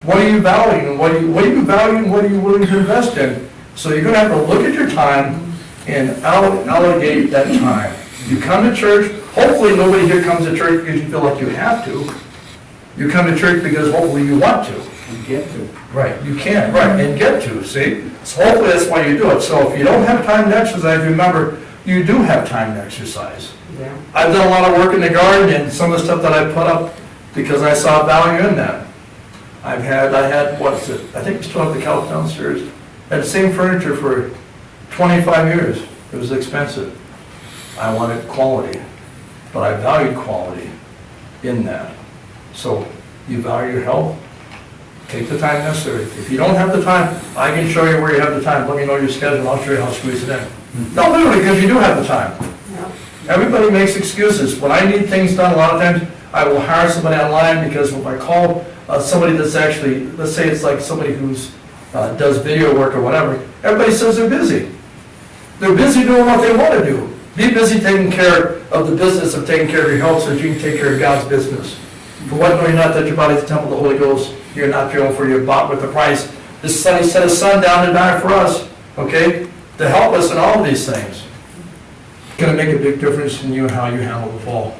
What are you valuing? What are you valuing? What are you willing to invest in? So you're going to have to look at your time and allocate that time. You come to church. Hopefully nobody here comes to church because you feel like you have to. You come to church because hopefully you want to. And get to. Right, you can, right, and get to, see? So hopefully that's why you do it. So if you don't have time to exercise, remember, you do have time to exercise. Yeah. I've done a lot of work in the garden and some of the stuff that I put up because I saw value in that. I had, what's it, I think we still have the couch downstairs. I had the same furniture for 25 years. It was expensive. I wanted quality, but I valued quality in that. So you value your health, take the time necessary. If you don't have the time, I can show you where you have the time. Let me know your schedule, I'll show you how to squeeze it in. No, literally, because you do have the time. Yeah. Everybody makes excuses. When I need things done, a lot of times, I will hire somebody online because if I call somebody that's actually, let's say it's like somebody who's does video work or whatever, everybody says they're busy. They're busy doing what they want to do. Be busy taking care of the business of taking care of your health so that you can take care of God's business. For what know you not that your body is the temple of the Holy Ghost? You're not your own, for you're bought with a price. This Son, He sent His Son down to die for us, okay? To help us in all of these things. It's going to make a big difference in you and how you handle the fall.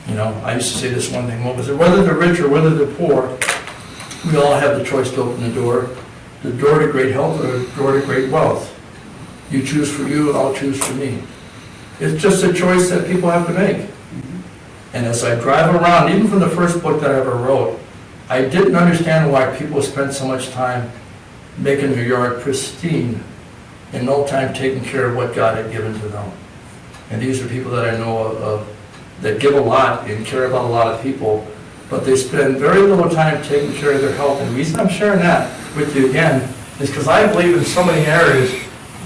You know, I used to say this one thing, what was it? Whether they're rich or whether they're poor, we all have the choice to open the door to great health or the door to great wealth. You choose for you and I'll choose for me. It's just a choice that people have to make. And as I drive around, even from the first book that I ever wrote, I didn't understand why people spent so much time making their yard pristine and no time taking care of what God had given to them. And these are people that I know of that give a lot and care about a lot of people, but they spend very little time taking care of their health. And the reason I'm sharing that with you again is because I believe in so many areas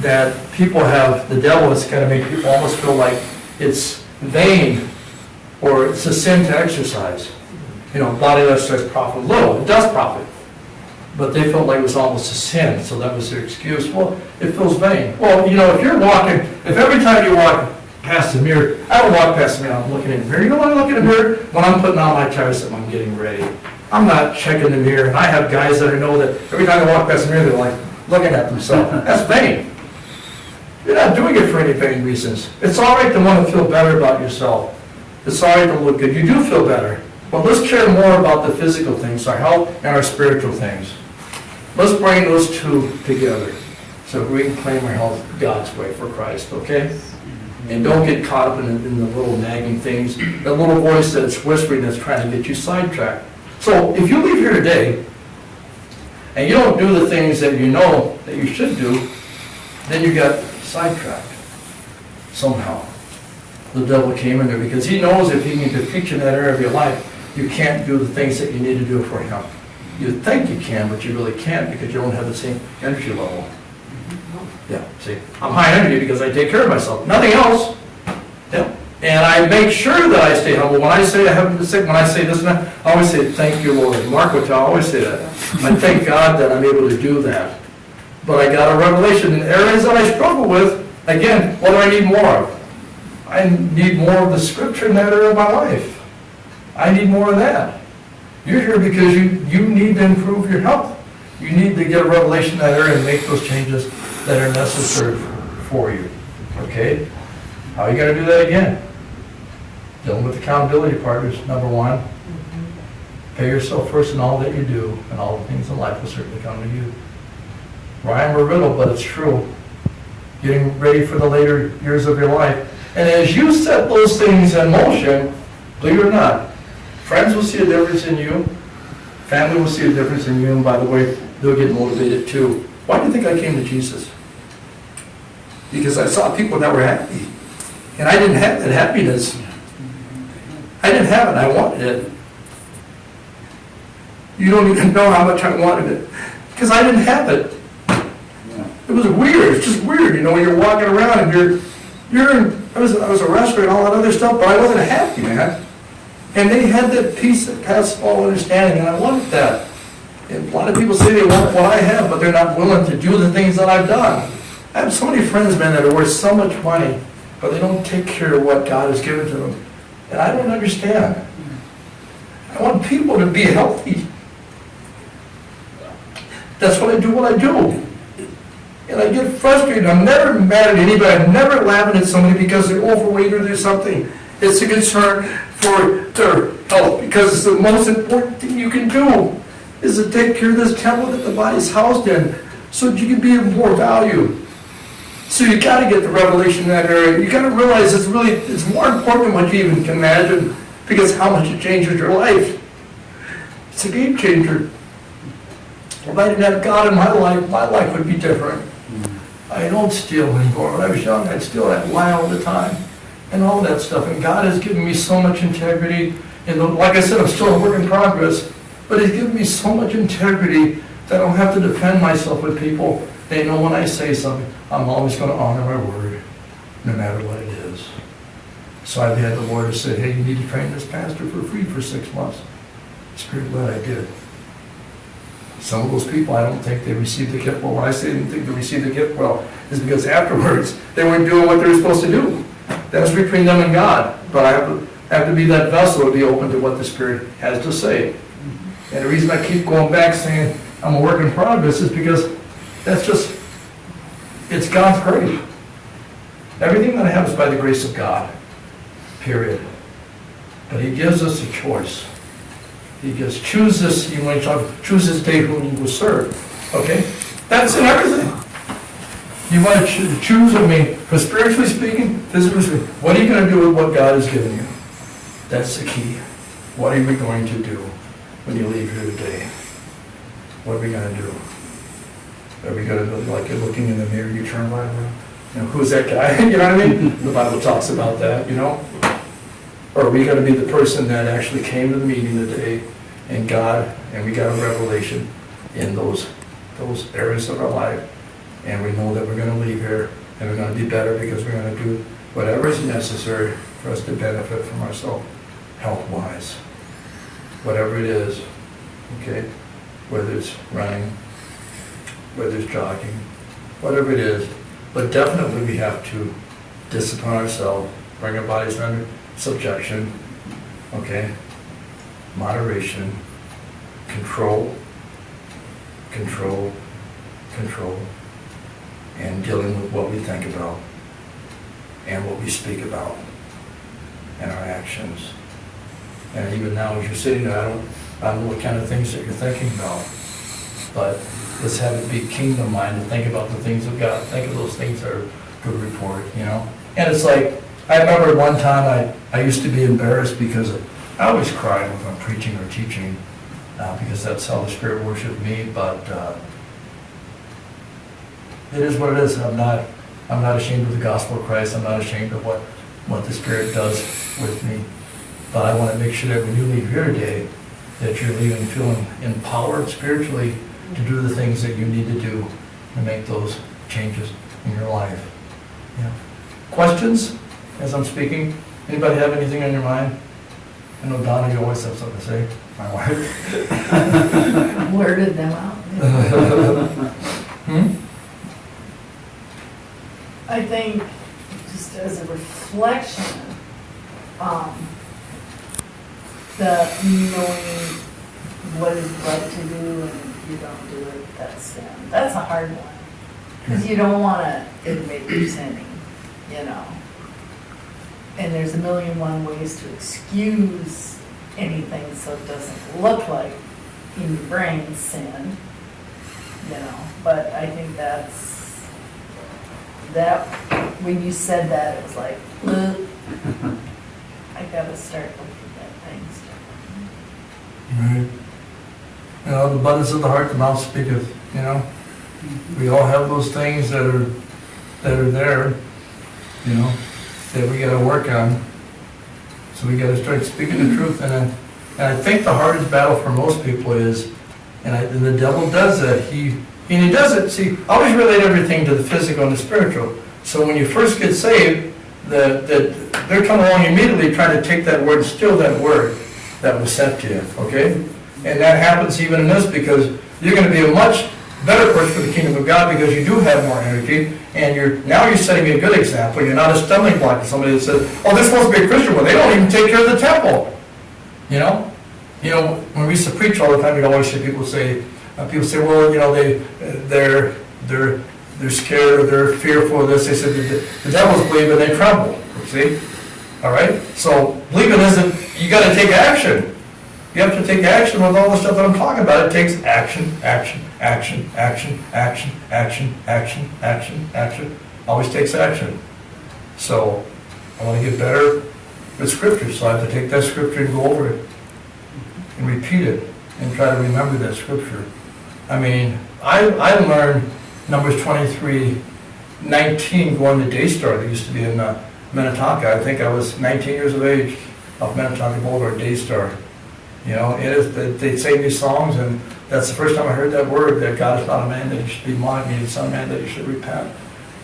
that people have, the devil has kind of made people almost feel like it's vain or it's a sin to exercise. You know, body exercise profit little, it does profit. But they felt like it was almost a sin, so that was their excuse. Well, it feels vain. Well, you know, if you're walking, if every time you walk past the mirror, I don't walk past the mirror, I'm looking in the mirror. You know when I look in the mirror? When I'm putting on my tricep, I'm getting ready. I'm not checking the mirror, and I have guys that I know that every time they walk past the mirror, they're like looking at themselves. That's vain. You're not doing it for any vain reasons. It's all right to want to feel better about yourself. It's all right to look good. You do feel better. But let's care more about the physical things, our health and our spiritual things. Let's bring those two together so we can claim our health God's way for Christ, okay? And don't get caught up in the little nagging things, that little voice that's whispering that's trying to get you sidetracked. So if you leave here today and you don't do the things that you know that you should do, then you got sidetracked somehow. The devil came in there because he knows if he can defeat you in that area of your life, you can't do the things that you need to do for him. You think you can, but you really can't because you don't have the same energy level. Yeah, see, I'm high energy because I take care of myself, nothing else. Yeah. And I make sure that I stay humble. When I say I haven't been sick, when I say this and that, I always say, thank you, Lord. Mark would always say that. I thank God that I'm able to do that. But I got a revelation in areas that I struggle with. Again, what do I need more of? I need more of the scripture in that area of my life. I need more of that. You're here because you need to improve your health. You need to get a revelation in that area and make those changes that are necessary for you. Okay? How are you going to do that again? Dealing with accountability partners, number one. Pay yourself first in all that you do, and all the things in life will certainly come to you. Rhyme or riddle, but it's true. Getting ready for the later years of your life. And as you set those things in motion, believe it or not, friends will see a difference in you. Family will see a difference in you. And by the way, they'll get motivated too. Why do you think I came to Jesus? Because I saw people that were happy. And I didn't have that happiness. I didn't have it. I wanted it. You don't even know how much I wanted it. Because I didn't have it. It was weird. It's just weird. You know, when you're walking around and I was a wrestler and all that other stuff, but I wasn't happy, man. And they had that peace that passed all understanding, and I wanted that. And a lot of people say they want what I have, but they're not willing to do the things that I've done. I have so many friends, man, that are worth so much money, but they don't take care of what God has given to them. And I don't understand. I want people to be healthy. That's what I do. And I get frustrated. I'm never mad at anybody. I'm never laughing at somebody because they're overweight or there's something. It's a concern for their health, because it's the most important thing you can do is to take care of this temple that the body's housed in so that you can be of more value. So you got to get the revelation in that area. You got to realize it's more important than what you even can imagine, because how much it changes your life. It's a game changer. If I didn't have God in my life would be different. I don't steal anymore. When I was young, I'd steal, I'd lie all the time and all that stuff. And God has given me so much integrity. And like I said, I'm still a work in progress, but He's given me so much integrity that I don't have to defend myself with people. They know when I say something, I'm always going to honor my word, no matter what it is. So I had the Lord to say, hey, you need to train this pastor for free for 6 months. Spirit-led, I did. Some of those people, I don't think they received the gift well. When I say they didn't think they received the gift well, is because afterwards they weren't doing what they were supposed to do. That's between them and God. But I have to be that vessel to be open to what the Spirit has to say. And the reason I keep going back saying I'm a work in progress is because it's God's grace. Everything that I have is by the grace of God, period. But He gives us a choice. He just choose this day whom you will serve. Okay? That's in everything. You want to choose, for spiritually speaking, physically speaking, what are you going to do with what God has given you? That's the key. What are we going to do when you leave here today? What are we going to do? Are we going to be like you're looking in the mirror, you turn right around? Who's that guy? You know what I mean? The Bible talks about that, Or are we going to be the person that actually came to the meeting today and we got a revelation in those areas of our life, and we know that we're going to leave here and we're going to be better because we're going to do whatever is necessary for us to benefit from ourselves, health-wise, whatever it is, okay? Whether it's running, whether it's jogging, whatever it is, but definitely we have to discipline ourselves, bring our bodies under subjection, okay? Moderation, control, and dealing with what we think about and what we speak about and our actions. And even now, as you're sitting there, I don't know what kind of things that you're thinking about, but let's have it be kingdom mind to think about the things of God. Think of those things that are good report, And it's like, I remember one time I used to be embarrassed because I always cried when I'm preaching or teaching because that's how the Spirit worshiped me, but it is what it is. I'm not ashamed of the gospel of Christ. I'm not ashamed of what the Spirit does with me. But I want to make sure that when you leave here today, that you're leaving feeling empowered spiritually to do the things that you need to do to make those changes in your life. Questions as I'm speaking? Anybody have anything on your mind? I know Donna, you always have something to say, my wife. Worded them out. I think just as a reflection, the knowing what is right to do and you don't do it, that's sin. That's a hard one. Because you don't want to admit you're sinning, And there's a million one ways to excuse anything so it doesn't look like in your brain sin, But I think that when you said that, it was like, I gotta start looking at things differently. Right. The abundance of the heart, the mouth speaketh, We all have those things that are there, that we gotta work on. So we gotta start speaking the truth. And I think the hardest battle for most people is, and the devil does that, he does it, see, I always relate everything to the physical and the spiritual. So when you first get saved, that they're coming along immediately trying to take that word and steal that word that was sent to you, okay? And that happens even in this because you're going to be a much better person for the kingdom of God because you do have more energy, and now you're setting a good example. You're not a stumbling block to somebody that says, oh, they're supposed to be a Christian, well, they don't even take care of the temple, When we used to preach all the time, we'd always hear people say, People say, well, they're scared or they're fearful of this. They said the devils believe and they tremble, see? All right? So believing isn't, you gotta take action. You have to take action with all the stuff that I'm talking about. It takes action, action, action, action, action, action, action, action, action. Always takes action. So I want to get better with scripture, so I have to take that scripture and go over it and repeat it and try to remember that scripture. I mean, I learned Numbers 23:19 going to Daystar. They used to be in Minnetonka. I think I was 19 years of age off Minnetonka Boulevard, Daystar. They'd sing these songs, and that's the first time I heard that word, that God is not a man that he should be mocked, he is son of man that he should repent.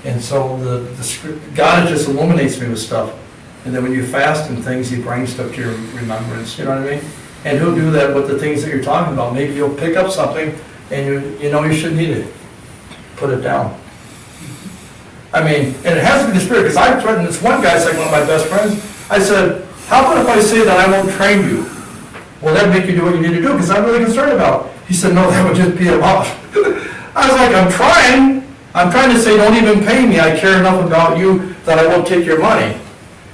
And so the script, God just illuminates me with stuff. And then when you fast and things, he brings stuff to your remembrance, you know what I mean? And he'll do that with the things that you're talking about. Maybe you'll pick up something and you shouldn't eat it. Put it down. I mean, and it has to be the Spirit, because I threatened this one guy, it's like one of my best friends. I said, how about if I say that I won't train you? Will that make you do what you need to do? Because I'm really concerned about it. He said, no, that would just beat him off. I was like, I'm trying to say, don't even pay me. I care enough about you that I won't take your money.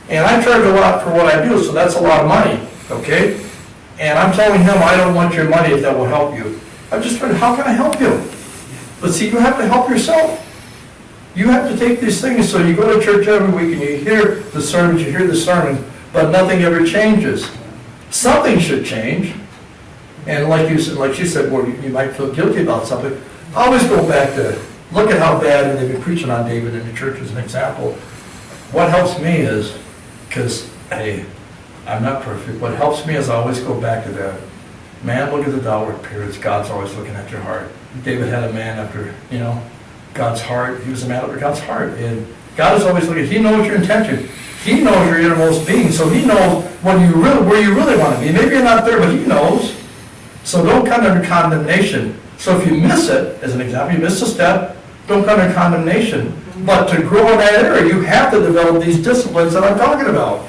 And I charge a lot for what I do, so that's a lot of money, okay? And I'm telling him, I don't want your money if that will help you. I'm just trying, how can I help you? But see, you have to help yourself. You have to take these things, so you go to church every week and you hear the sermon, but nothing ever changes. Something should change. And like you said, well, you might feel guilty about something. I always go back to, look at how bad, and they've been preaching on David in the church as an example. What helps me is, because, hey, I'm not perfect, what helps me is I always go back to that. Man, look at the outward appearance. God's always looking at your heart. David had a man after, God's heart. He was a man after God's heart. And God is always looking. He knows your intention. He knows your innermost being. So he knows where you really want to be. Maybe you're not there, but he knows. So don't come under condemnation. So if you miss it, as an example, you miss a step, don't come under condemnation. But to grow in that area, you have to develop these disciplines that I'm talking about.